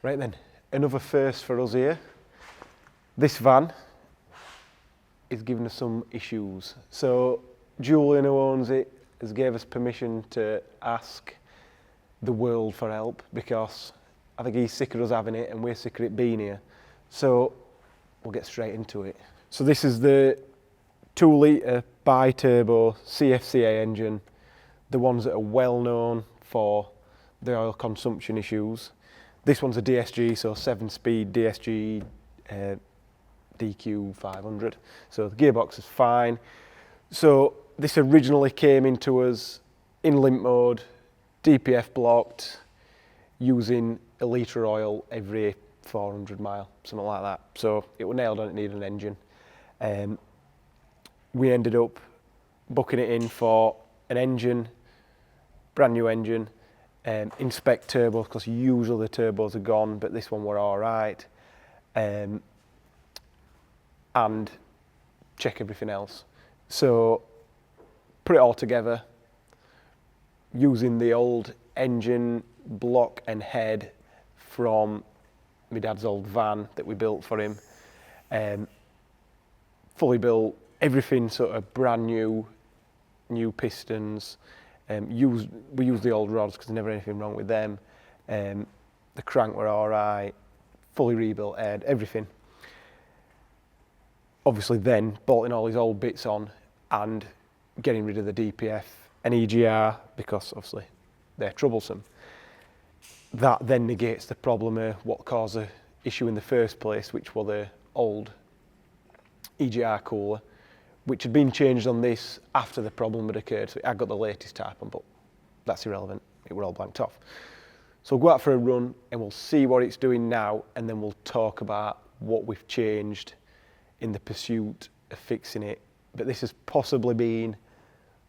Right then, another first for us here. This van is giving us some issues. So Julian, who owns it, has gave us permission to ask the world for help, because I think he's sick of us having it and we're sick of it being here. So we'll get straight into it. So this is the 2 litre bi-turbo CFCA engine, the ones that are well known for the oil consumption issues. This one's a DSG, so 7-speed DSG DQ 500. So the gearbox is fine. So this originally came into us in limp mode, DPF blocked, using a litre of oil every 400 mile, something like that. So it was nailed on, it needed an engine. We ended up booking it in for an engine, brand new engine, inspect turbos, because usually the turbos are gone, but this one were all right, and check everything else. So put it all together using the old engine block and head from my dad's old van that we built for him. Fully built, everything sort of brand new pistons. We used the old rods because there's never anything wrong with them. The crank were all right, fully rebuilt head, everything. Obviously then bolting all these old bits on and getting rid of the DPF and EGR, because obviously they're troublesome. That then negates the problem of what caused the issue in the first place, which was the old EGR cooler, which had been changed on this after the problem had occurred. So I got the latest type on, but that's irrelevant. It were all blanked off. So we'll go out for a run and we'll see what it's doing now, and then we'll talk about what we've changed in the pursuit of fixing it. But this has possibly been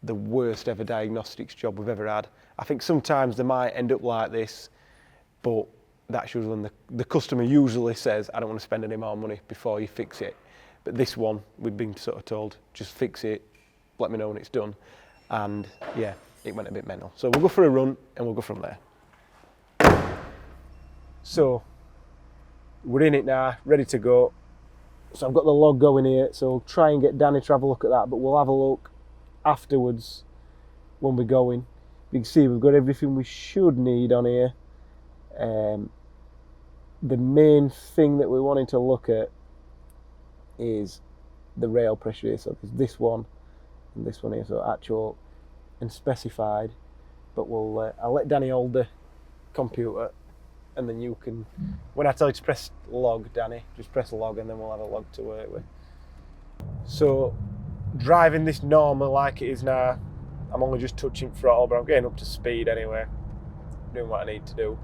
the worst ever diagnostics job we've ever had. I think sometimes they might end up like this, but that's usually when the customer usually says, I don't want to spend any more money before you fix it. But this one, we've been sort of told, just fix it, let me know when it's done. And yeah, it went a bit mental. So we'll go for a run and we'll go from there. So we're in it now, ready to go. So I've got the log going here, so we'll try and get Danny to have a look at that, but we'll have a look afterwards when we're going. You can see we've got everything we should need on here. The main thing that we wanted to look at is the rail pressure here. So there's this one and this one here, so actual and specified. But I'll let Danny hold the computer, and then you can, when I tell you to press log, Danny, just press log, and then we'll have a log to work with. So driving this normal like it is now, I'm only just touching throttle, but I'm getting up to speed anyway, doing what I need to do.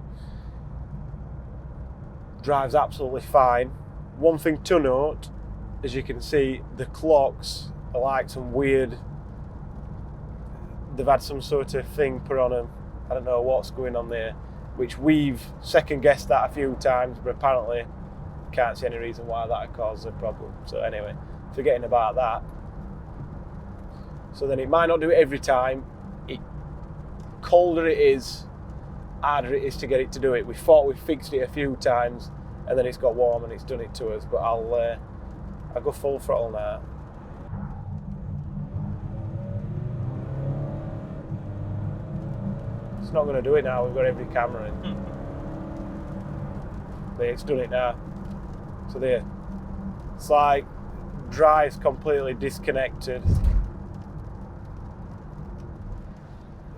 Drives absolutely fine. One thing to note, as you can see, the clocks are like some weird, they've had some sort of thing put on them. I don't know what's going on there, which we've second guessed that a few times, but apparently can't see any reason why that would cause a problem. So anyway, forgetting about that. So then it might not do it every time. Colder it is, harder it is to get it to do it. We thought we fixed it a few times and then it's got warm and it's done it to us, but I'll go full throttle now. It's not going to do it now, we've got every camera in. But it's done it now. So there. It's like drive's completely disconnected.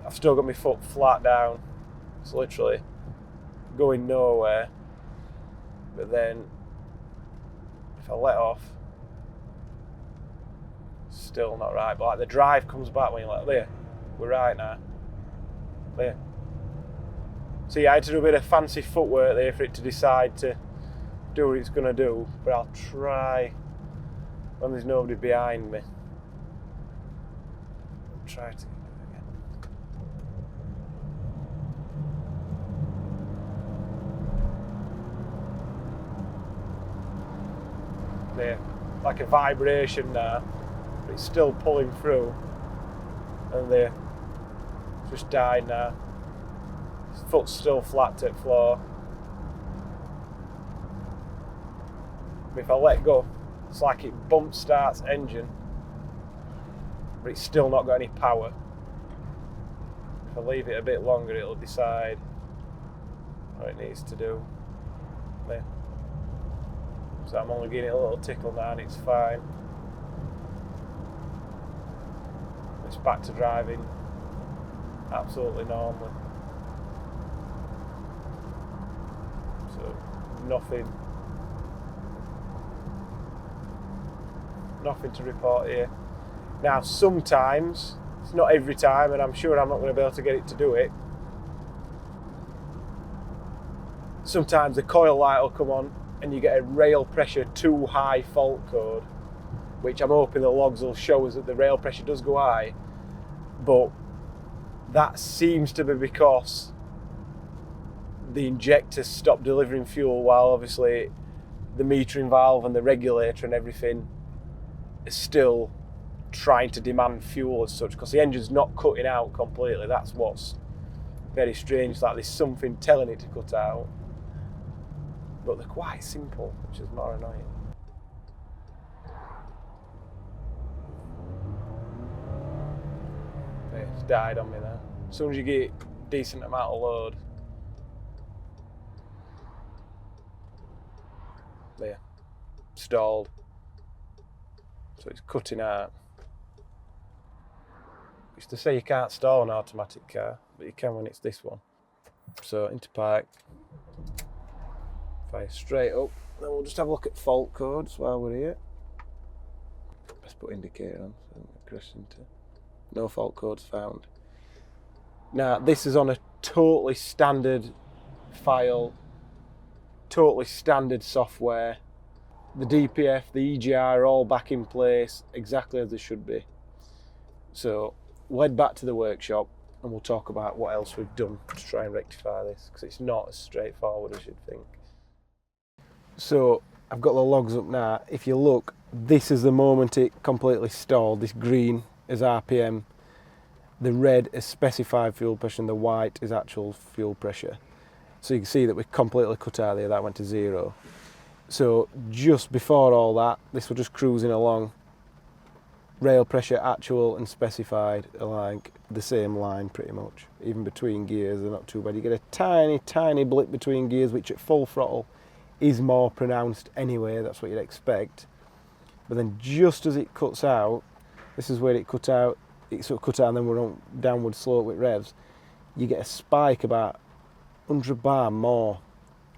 I've still got my foot flat down. It's literally going nowhere. But then if I let off, still not right. But like the drive comes back when you're like, there, we're right now. There. So yeah, I had to do a bit of fancy footwork there for it to decide to do what it's going to do. But I'll try when there's nobody behind me. I'll try to. There, like a vibration now, but it's still pulling through, and there, just died now. His foot's still flat to the floor. But if I let go, it's like it bump starts engine, but it's still not got any power. If I leave it a bit longer, it'll decide what it needs to do. There. So I'm only getting a little tickle now and it's fine. It's back to driving absolutely normally. So nothing to report here. Now sometimes, it's not every time, and I'm sure I'm not going to be able to get it to do it. Sometimes the coil light will come on and you get a rail pressure too high fault code, which I'm hoping the logs will show us that the rail pressure does go high, but that seems to be because the injectors stop delivering fuel while obviously the metering valve and the regulator and everything is still trying to demand fuel as such, because the engine's not cutting out completely. That's what's very strange. It's like there's something telling it to cut out, but they're quite simple, which is more annoying. It's died on me now. As soon as you get a decent amount of load, there, stalled. So it's cutting out. Used to say you can't stall an automatic car, but you can when it's this one. So into park, fire straight up. Then we'll just have a look at fault codes while we're here. Let's put indicator on so I don't crash into. No fault codes found. Now this is on a totally standard file, totally standard software. The DPF, the EGR are all back in place exactly as they should be. So we'll head back to the workshop and we'll talk about what else we've done to try and rectify this, because it's not as straightforward as you'd think. So I've got the logs up now. If you look, this is the moment it completely stalled. This green is RPM, the red is specified fuel pressure, and the white is actual fuel pressure. So you can see that we completely cut out there, that went to 0. So just before all that, this was just cruising along. Rail pressure, actual and specified are like the same line pretty much. Even between gears, they're not too bad. You get a tiny, tiny blip between gears, which at full throttle is more pronounced anyway, that's what you'd expect. But then just as it cuts out, this is where it cut out, it sort of cut out and then we're on downward slope with revs, you get a spike about 100 bar more,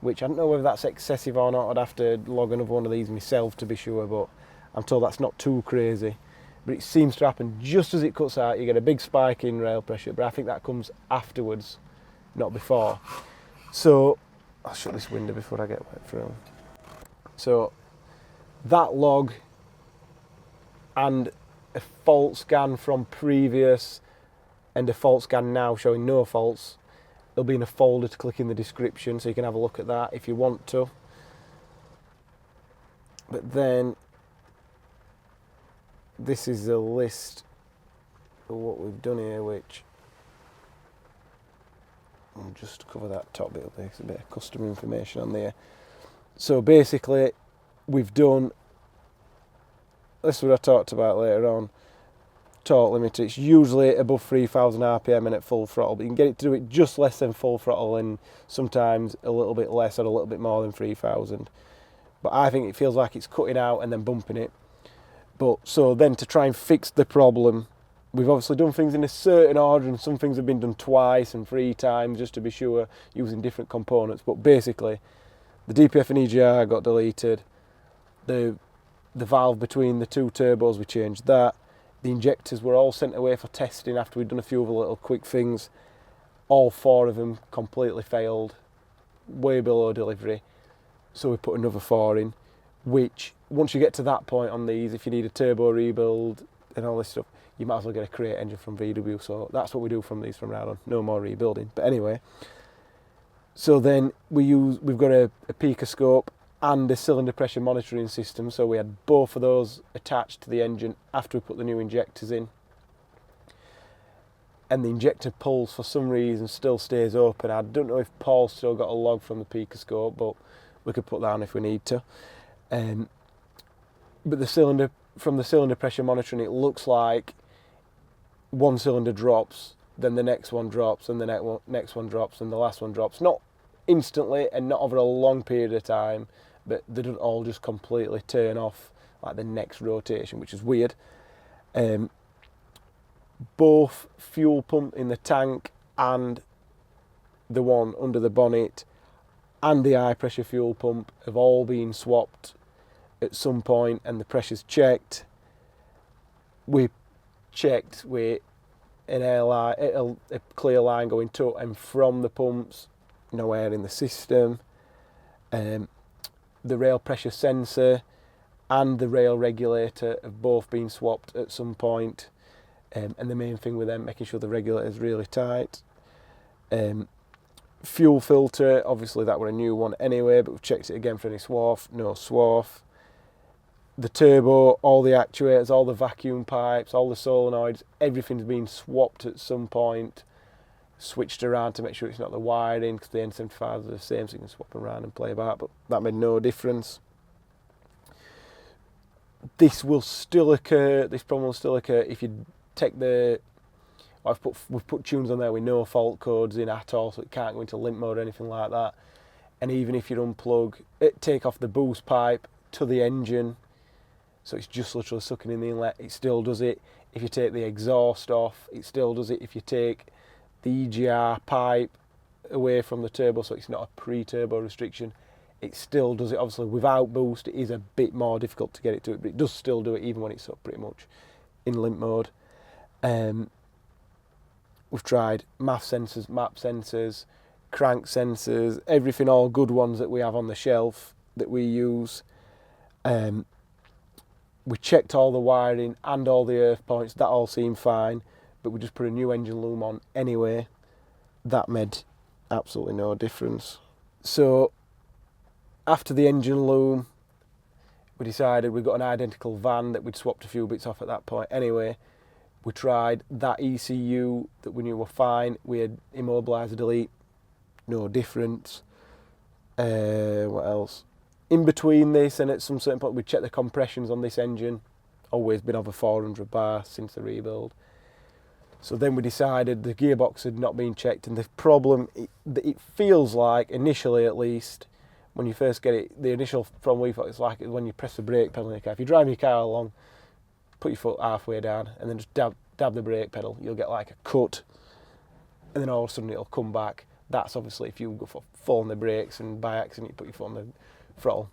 which I don't know whether that's excessive or not. I'd have to log another one of these myself to be sure, but I'm told that's not too crazy. But it seems to happen just as it cuts out, you get a big spike in rail pressure, but I think that comes afterwards, not before. So, I'll shut this window before I get wet through. So, that log and a fault scan from previous and a fault scan now showing no faults, there'll be in a folder to click in the description, so you can have a look at that if you want to. But then this is a list of what we've done here, which I'll just cover that top bit up there, there's a bit of customer information on there. So basically we've done, this is what I talked about later on, torque limiter. It's usually above 3000 RPM and at full throttle, but you can get it to do it just less than full throttle and sometimes a little bit less or a little bit more than 3000. But I think it feels like it's cutting out and then bumping it. But so then to try and fix the problem, we've obviously done things in a certain order and some things have been done twice and 3 times just to be sure, using different components. But basically the DPF and EGR got deleted, the valve between the 2 turbos, we changed that. The injectors were all sent away for testing after we'd done a few other little quick things. All 4 of them completely failed, way below delivery. So we put another 4 in, which once you get to that point on these, if you need a turbo rebuild and all this stuff, you might as well get a crate engine from VW. So that's what we do from these from now on, no more rebuilding. But anyway, so then we've got a picoscope and a cylinder pressure monitoring system, so we had both of those attached to the engine after we put the new injectors in. And the injector pulse for some reason still stays open. I don't know if Paul's still got a log from the picoscope, but we could put that on if we need to. But the cylinder, from the cylinder pressure monitoring, it looks like one cylinder drops, then the next one drops, and the next one drops, and the last one drops. Not instantly and not over a long period of time, but they don't all just completely turn off like the next rotation, which is weird. Both fuel pump in the tank and the one under the bonnet and the high pressure fuel pump have all been swapped at some point, and the pressure's checked. We checked with an airline, a clear line going to and from the pumps, no air in the system. The rail pressure sensor and the rail regulator have both been swapped at some point. And the main thing with them, making sure the regulator is really tight. Fuel filter, obviously that were a new one anyway, but we've checked it again for any swarf, no swarf. The turbo, all the actuators, all the vacuum pipes, all the solenoids, everything's been swapped at some point, switched around to make sure it's not the wiring, because the N75s are the same, so you can swap around and play about, but that made no difference. This will still occur, this problem will still occur if you take the, we've put tunes on there with no fault codes in at all, so it can't go into limp mode or anything like that. And even if you unplug it, take off the boost pipe to the engine, so it's just literally sucking in the inlet, it still does it. If you take the exhaust off, it still does it. If you take the EGR pipe away from the turbo, so it's not a pre-turbo restriction, it still does it. Obviously without boost it is a bit more difficult to get it to it, but it does still do it even when it's sort of pretty much in limp mode. We've tried MAF sensors, map sensors, crank sensors, everything, all good ones that we have on the shelf that we use. We checked all the wiring and all the earth points, that all seemed fine, but we just put a new engine loom on anyway. That made absolutely no difference. So after the engine loom, we decided we've got an identical van that we'd swapped a few bits off at that point anyway. We tried that ECU that we knew were fine. We had immobiliser delete, no difference. What else? In between this and at some certain point we checked the compressions on this engine, always been over 400 bar since the rebuild. So then we decided the gearbox had not been checked, and the problem, it feels like, initially at least, when you first get it, the initial problem we thought it's like when you press the brake pedal in your car. If you drive your car along, put your foot halfway down and then just dab the brake pedal, you'll get like a cut, and then all of a sudden it'll come back. That's obviously if you go for full on the brakes and by accident you put your foot on the throttle,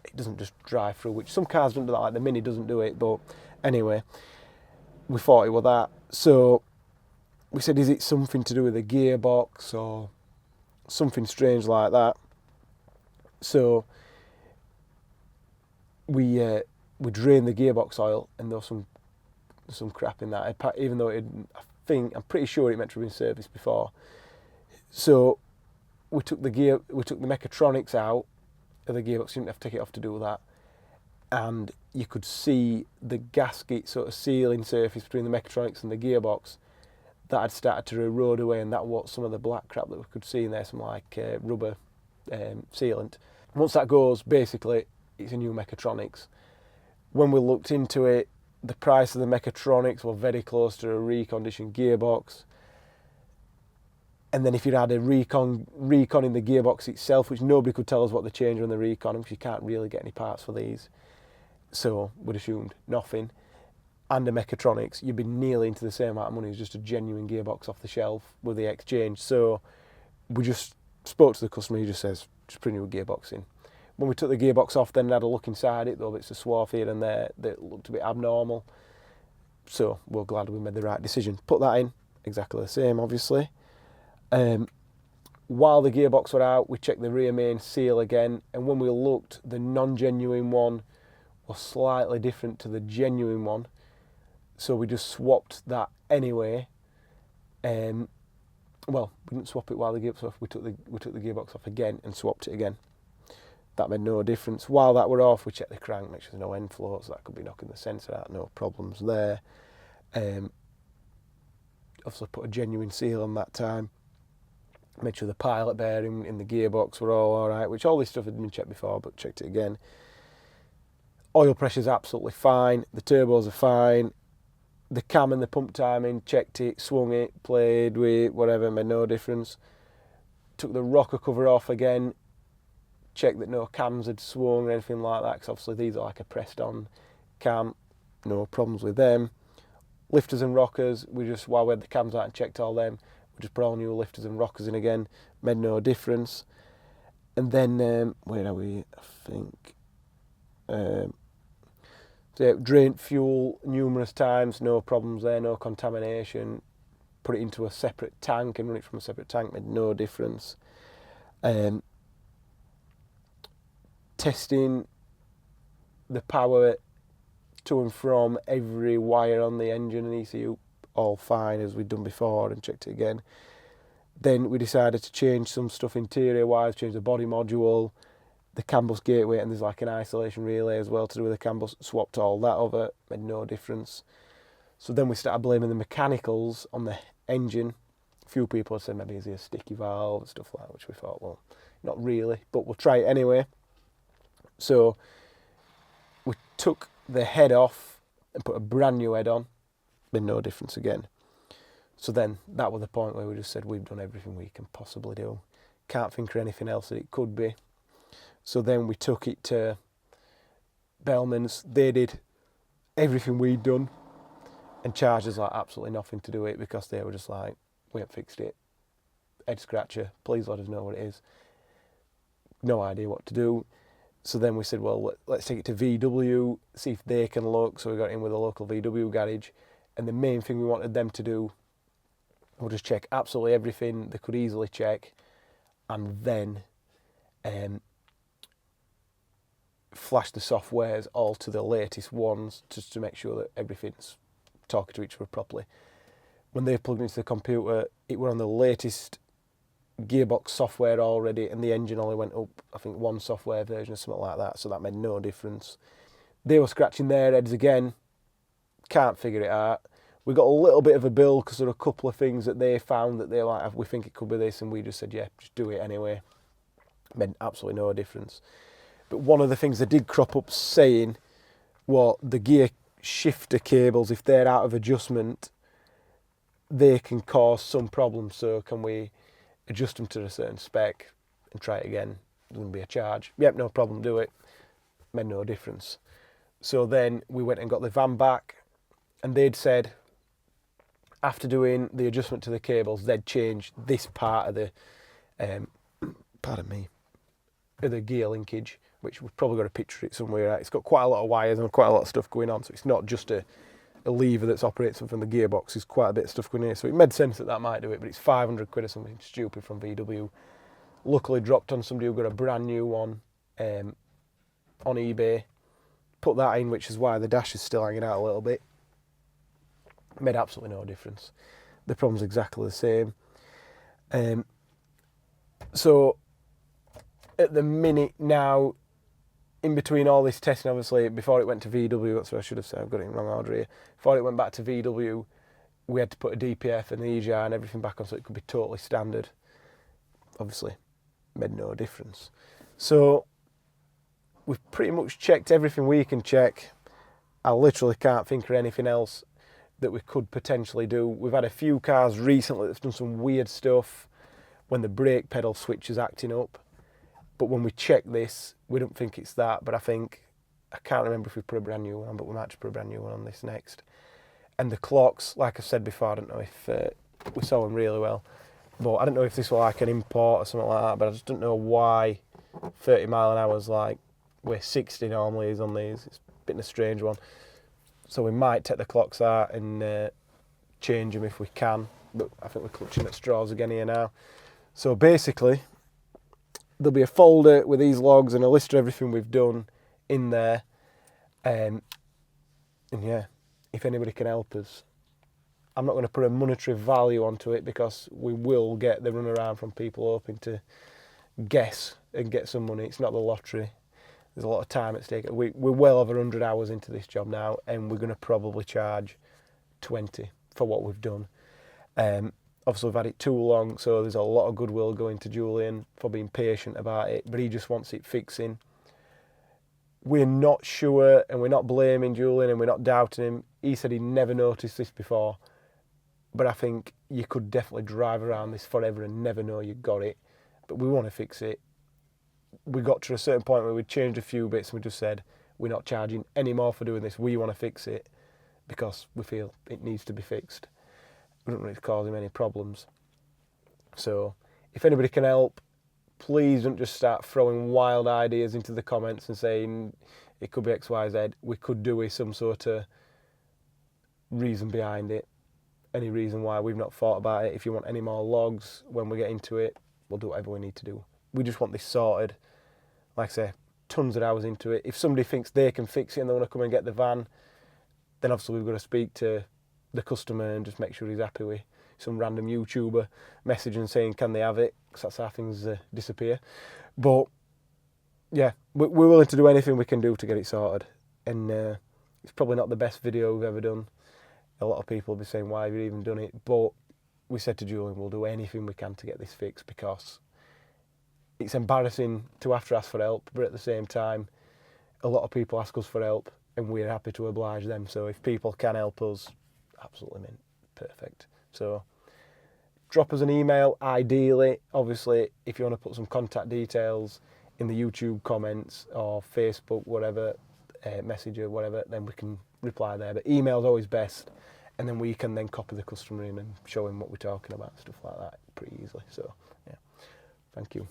it doesn't just drive through, which some cars don't do that, like the Mini doesn't do it, but anyway, we thought it was that. So we said, is it something to do with the gearbox or something strange like that? So we drained the gearbox oil, and there was some crap in that, even though I'm pretty sure it meant to have been serviced before. So we took the mechatronics out of the gearbox. You didn't have to take it off to do that, and you could see the gasket sort of sealing surface between the mechatronics and the gearbox that had started to erode away, and that was some of the black crap that we could see in there, some like rubber sealant. Once that goes, basically it's a new mechatronics. When we looked into it, the price of the mechatronics were very close to a reconditioned gearbox. And then if you had a recon in the gearbox itself, which nobody could tell us what the change on the recon, because you can't really get any parts for these, so we'd assumed nothing, and a mechatronics, you'd be nearly into the same amount of money as just a genuine gearbox off the shelf with the exchange. So we just spoke to the customer. He just says, just put a new gearbox in. When we took the gearbox off, then had a look inside it, though bits of swarf here and there that looked a bit abnormal. So we're glad we made the right decision. Put that in, exactly the same, obviously. While the gearbox were out, we checked the rear main seal again, and when we looked, the non-genuine one was slightly different to the genuine one, so we just swapped that anyway. Well, we didn't swap it while the gearbox was off. We took the gearbox off again and swapped it again. That made no difference. While that were off, we checked the crank, make sure there's no end floats. That could be knocking the sensor out. No problems there. Obviously put a genuine seal on that time. Made sure the pilot bearing in the gearbox were all right, which all this stuff had been checked before, but checked it again. Oil pressure's absolutely fine, the turbos are fine, the cam and the pump timing, checked it, swung it, played with whatever, made no difference. Took the rocker cover off again, checked that no cams had swung or anything like that, because obviously these are like a pressed on cam, no problems with them. Lifters and rockers, we just, while we had the cams out and checked all them, we just put all new lifters and rockers in again, made no difference. And then, where are we, I think, so yeah, drained fuel numerous times, no problems there, no contamination. Put it into a separate tank and run it from a separate tank, made no difference. Testing the power to and from every wire on the engine and ECU, all fine as we'd done before, and checked it again. Then we decided to change some stuff interior wise, change the body module, the CAN bus gateway, and there's like an isolation relay as well to do with the CAN bus. Swapped all that over, made no difference. So then we started blaming the mechanicals on the engine. A few people had said maybe is it a sticky valve and stuff like that, which we thought, well, not really, but we'll try it anyway. So we took the head off and put a brand new head on, made no difference again. So then that was the point where we just said we've done everything we can possibly do. Can't think of anything else that it could be. So then we took it to Bellman's. They did everything we'd done and charged us like absolutely nothing to do it, because they were just like, we haven't fixed it. Head scratcher, please let us know what it is. No idea what to do. So then we said, well, let's take it to VW, see if they can look. So we got in with a local VW garage. And the main thing we wanted them to do was just check absolutely everything they could easily check, and then flash the softwares all to the latest ones, just to make sure that everything's talking to each other properly. When they plugged into the computer, it were on the latest gearbox software already, and the engine only went up, I think, one software version or something like that, so that made no difference. They were scratching their heads again, can't figure it out. We got a little bit of a bill because there were a couple of things that they found that they like, we think it could be this, and we just said, yeah, just do it anyway. Made absolutely no difference. But one of the things that did crop up saying, well, the gear shifter cables, if they're out of adjustment, they can cause some problems, so can we adjust them to a certain spec and try it again? There wouldn't be a charge. Yep, no problem, do it. Made no difference. So then we went and got the van back, and they'd said, after doing the adjustment to the cables, they'd change this part of the, of the gear linkage, which we've probably got a picture of it somewhere. It's got quite a lot of wires and quite a lot of stuff going on, so it's not just a lever that's operating from the gearbox. There's quite a bit of stuff going in here, so it made sense that that might do it, but it's 500 quid or something stupid from VW. Luckily dropped on somebody who got a brand new one on eBay, put that in, which is why the dash is still hanging out a little bit. Made absolutely no difference. The problem's exactly the same. So at the minute now, in between all this testing, obviously, before it went to VW, that's what I should have said, I've got it in the wrong order here. Before it went back to VW, we had to put a DPF and the EGR and everything back on so it could be totally standard. Obviously, made no difference. So we've pretty much checked everything we can check. I literally can't think of anything else that we could potentially do. We've had a few cars recently that's done some weird stuff when the brake pedal switch is acting up. But when we check this, we don't think it's that. But I can't remember if we put a brand new one on, but we might just put a brand new one on this next. And the clocks, like I said before, I don't know if we saw them really well. But I don't know if this was like an import or something like that, but I just don't know why 30 mile an hour is like where 60 normally is on these. It's a bit of a strange one. So we might take the clocks out and change them if we can. But I think we're clutching at straws again here now. So basically, there'll be a folder with these logs and a list of everything we've done in there. And yeah, if anybody can help us. I'm not going to put a monetary value onto it because we will get the runaround from people hoping to guess and get some money. It's not the lottery. There's a lot of time at stake. We're well over 100 hours into this job now, and we're going to probably charge 20 for what we've done. Obviously, we've had it too long, so there's a lot of goodwill going to Julian for being patient about it, but he just wants it fixing. we're not sure, and we're not blaming Julian, and we're not doubting him. He said he never noticed this before, but I think you could definitely drive around this forever and never know you got it. But we want to fix it. We got to a certain point where we changed a few bits and we just said, we're not charging any more for doing this. We want to fix it because we feel it needs to be fixed. We don't want it to cause him any problems. So if anybody can help, please don't just start throwing wild ideas into the comments and saying it could be X, Y, Z. We could do with some sort of reason behind it. Any reason why we've not thought about it. If you want any more logs when we get into it, we'll do whatever we need to do. We just want this sorted. Like I say, tons of hours into it. If somebody thinks they can fix it and they want to come and get the van, then obviously we've got to speak to the customer and just make sure he's happy with some random YouTuber messaging saying can they have it, because that's how things disappear. But yeah, we're willing to do anything we can do to get it sorted. And it's probably not the best video we've ever done. A lot of people will be saying why have you even done it, but we said to Julian we'll do anything we can to get this fixed, because it's embarrassing to have to ask for help, but at the same time a lot of people ask us for help and we're happy to oblige them. So if people can help us, absolutely mint, perfect. So drop us an email, ideally. Obviously, if you want to put some contact details in the YouTube comments or Facebook, whatever, Messenger, whatever, then we can reply there. But email's always best, and then we can then copy the customer in and show him what we're talking about, stuff like that, pretty easily. So, yeah, thank you.